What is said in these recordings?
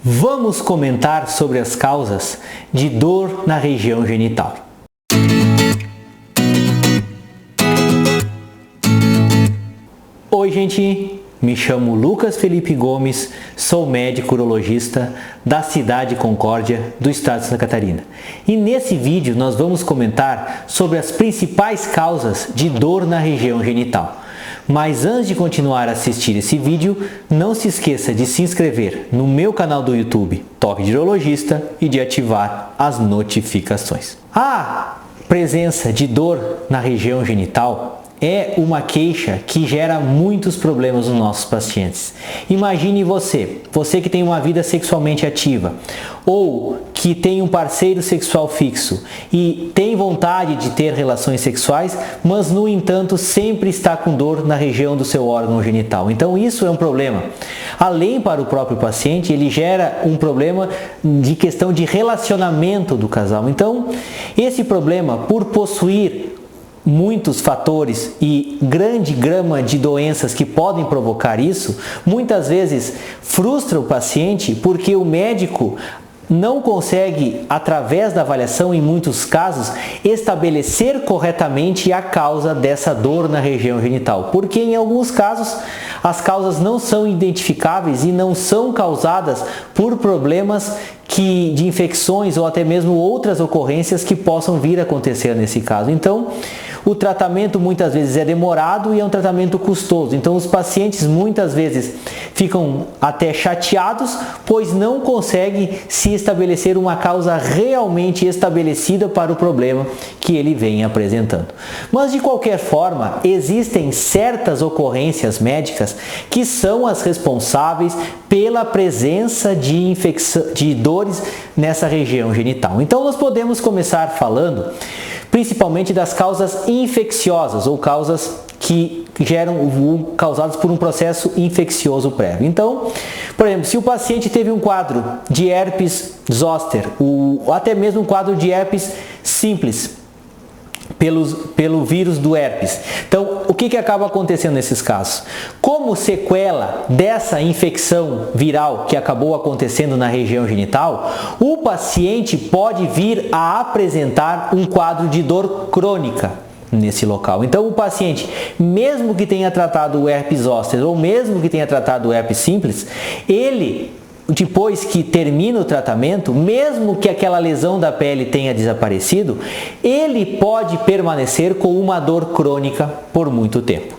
Vamos comentar sobre as causas de dor na região genital. Oi, gente! Me chamo Lucas Felipe Gomes, sou médico urologista da cidade de Concórdia, do estado de Santa Catarina. E nesse vídeo nós vamos comentar sobre as principais causas de dor na região genital. Mas antes de continuar a assistir esse vídeo, não se esqueça de se inscrever no meu canal do YouTube, Toque de Urologista, e de ativar as notificações. A presença de dor na região genital é uma queixa que gera muitos problemas nos nossos pacientes. Imagine você que tem uma vida sexualmente ativa ou que tem um parceiro sexual fixo e tem vontade de ter relações sexuais, mas no entanto sempre está com dor na região do seu órgão genital. Então isso é um problema. Além para o próprio paciente, ele gera um problema de questão de relacionamento do casal. Então esse problema, por possuir muitos fatores e grande gama de doenças que podem provocar isso, muitas vezes frustra o paciente porque o médico não consegue, através da avaliação, em muitos casos, estabelecer corretamente a causa dessa dor na região genital. Porque em alguns casos, as causas não são identificáveis e não são causadas por problemas de infecções ou até mesmo outras ocorrências que possam vir a acontecer nesse caso. Então, o tratamento muitas vezes é demorado e é um tratamento custoso. Então, os pacientes muitas vezes ficam até chateados, pois não conseguem se estabelecer uma causa realmente estabelecida para o problema que ele vem apresentando. Mas, de qualquer forma, existem certas ocorrências médicas que são as responsáveis pela presença de dores nessa região genital. Então, nós podemos começar falando principalmente das causas infecciosas ou causas que causadas por um processo infeccioso prévio. Então, por exemplo, se o paciente teve um quadro de herpes zoster, ou até mesmo um quadro de herpes simples, pelo vírus do herpes. Então, o que acaba acontecendo nesses casos? Como sequela dessa infecção viral que acabou acontecendo na região genital, o paciente pode vir a apresentar um quadro de dor crônica nesse local. Então, o paciente, mesmo que tenha tratado o herpes zoster ou mesmo que tenha tratado o herpes simples, depois que termina o tratamento, mesmo que aquela lesão da pele tenha desaparecido, ele pode permanecer com uma dor crônica por muito tempo.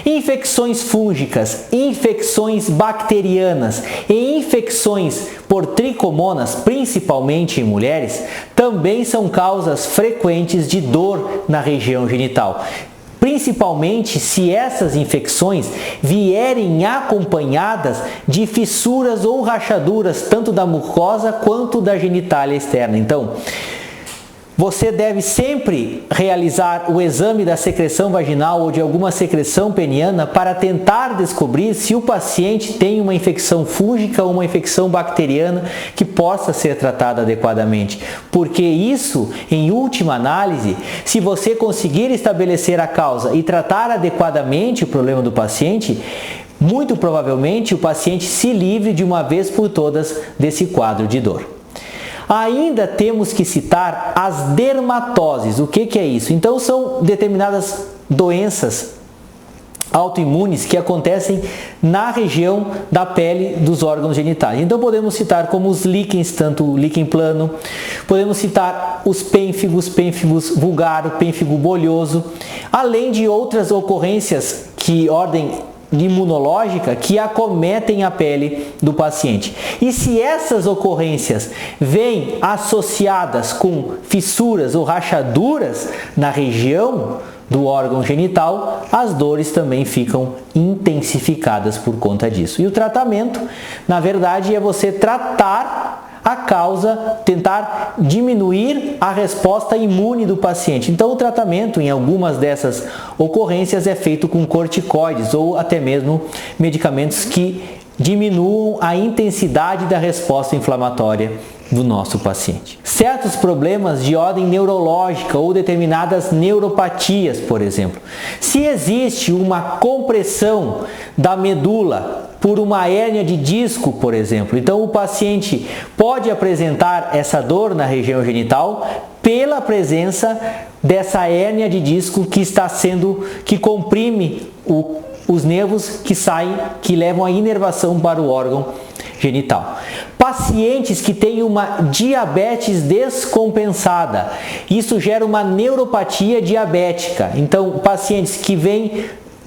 Infecções fúngicas, infecções bacterianas e infecções por tricomonas, principalmente em mulheres, também são causas frequentes de dor na região genital. Principalmente se essas infecções vierem acompanhadas de fissuras ou rachaduras, tanto da mucosa quanto da genitália externa. Então, você deve sempre realizar o exame da secreção vaginal ou de alguma secreção peniana para tentar descobrir se o paciente tem uma infecção fúngica ou uma infecção bacteriana que possa ser tratada adequadamente. Porque isso, em última análise, se você conseguir estabelecer a causa e tratar adequadamente o problema do paciente, muito provavelmente o paciente se livre de uma vez por todas desse quadro de dor. Ainda temos que citar as dermatoses. O que é isso? Então, são determinadas doenças autoimunes que acontecem na região da pele dos órgãos genitais. Então, podemos citar como os líquens, tanto o líquen plano, podemos citar os pênfigos, pênfigos vulgar, pênfigo bolhoso, além de outras ocorrências que ordem imunológica que acometem a pele do paciente. E se essas ocorrências vêm associadas com fissuras ou rachaduras na região do órgão genital, as dores também ficam intensificadas por conta disso. E o tratamento, na verdade, é você tratar a causa, tentar diminuir a resposta imune do paciente. Então, o tratamento em algumas dessas ocorrências é feito com corticoides ou até mesmo medicamentos que diminuam a intensidade da resposta inflamatória do nosso paciente. Certos problemas de ordem neurológica ou determinadas neuropatias, por exemplo. Se existe uma compressão da medula por uma hérnia de disco, por exemplo. Então o paciente pode apresentar essa dor na região genital pela presença dessa hérnia de disco que comprime os nervos que levam a inervação para o órgão genital. Pacientes que têm uma diabetes descompensada, isso gera uma neuropatia diabética. Então, pacientes que vêm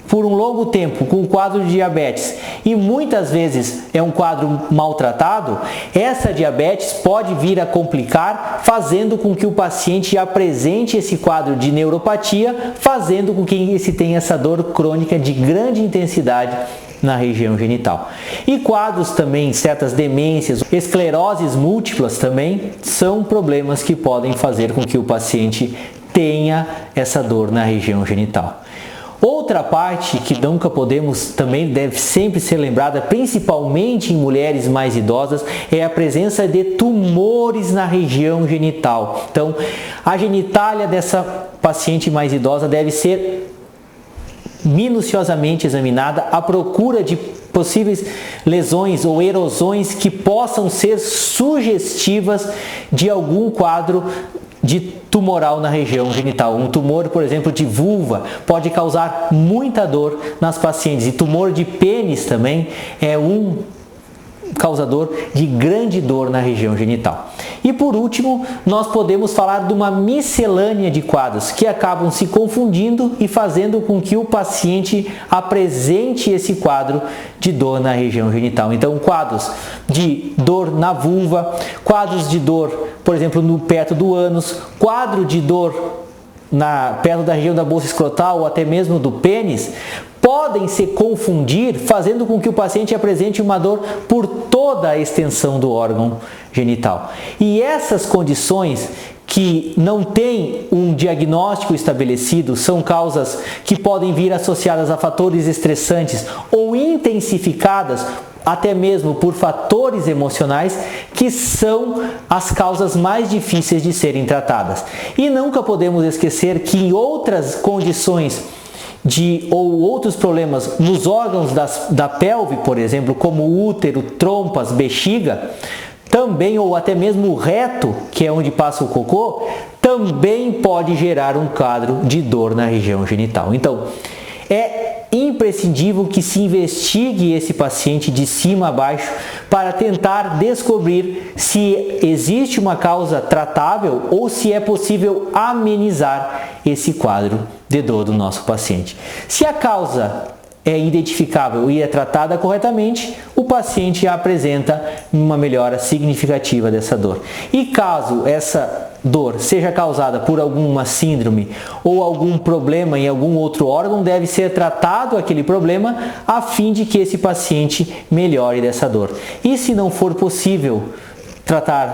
por um longo tempo com um quadro de diabetes e muitas vezes é um quadro maltratado, essa diabetes pode vir a complicar, fazendo com que o paciente apresente esse quadro de neuropatia, fazendo com que se tenha essa dor crônica de grande intensidade na região genital. E quadros também, certas demências, escleroses múltiplas também são problemas que podem fazer com que o paciente tenha essa dor na região genital. Outra parte que nunca podemos, também deve sempre ser lembrada, principalmente em mulheres mais idosas, é a presença de tumores na região genital. Então, a genitália dessa paciente mais idosa deve ser minuciosamente examinada à procura de possíveis lesões ou erosões que possam ser sugestivas de algum quadro de tumoral na região genital. Um tumor, por exemplo, de vulva pode causar muita dor nas pacientes, e tumor de pênis também é um causador de grande dor na região genital. E por último, nós podemos falar de uma miscelânea de quadros que acabam se confundindo e fazendo com que o paciente apresente esse quadro de dor na região genital. Então, quadros de dor na vulva, quadros de dor, por exemplo, perto do ânus, quadro de dor perto da região da bolsa escrotal ou até mesmo do pênis, podem se confundir, fazendo com que o paciente apresente uma dor por toda a extensão do órgão genital. E essas condições que não têm um diagnóstico estabelecido são causas que podem vir associadas a fatores estressantes ou intensificadas até mesmo por fatores emocionais, que são as causas mais difíceis de serem tratadas. E nunca podemos esquecer que em outras condições ou outros problemas nos órgãos da pelve, por exemplo, como útero, trompas, bexiga, também, ou até mesmo o reto, que é onde passa o cocô, também pode gerar um quadro de dor na região genital. Então, é imprescindível que se investigue esse paciente de cima a baixo para tentar descobrir se existe uma causa tratável ou se é possível amenizar esse quadro de dor do nosso paciente. Se a causa é identificável e é tratada corretamente, o paciente apresenta uma melhora significativa dessa dor. E caso essa dor seja causada por alguma síndrome ou algum problema em algum outro órgão, deve ser tratado aquele problema a fim de que esse paciente melhore dessa dor. E se não for possível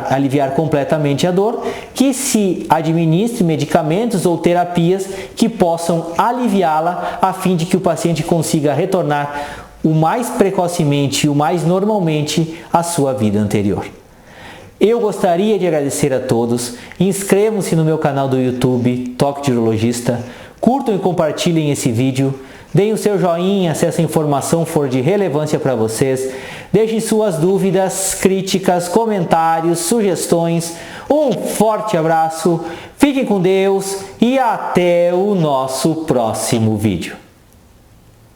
aliviar completamente a dor, que se administre medicamentos ou terapias que possam aliviá-la a fim de que o paciente consiga retornar o mais precocemente e o mais normalmente à sua vida anterior. Eu gostaria de agradecer a todos. Inscrevam-se no meu canal do YouTube, Toque de Urologista. Curtam e compartilhem esse vídeo. Deem o seu joinha se essa informação for de relevância para vocês. Deixem suas dúvidas, críticas, comentários, sugestões. Um forte abraço, fiquem com Deus e até o nosso próximo vídeo.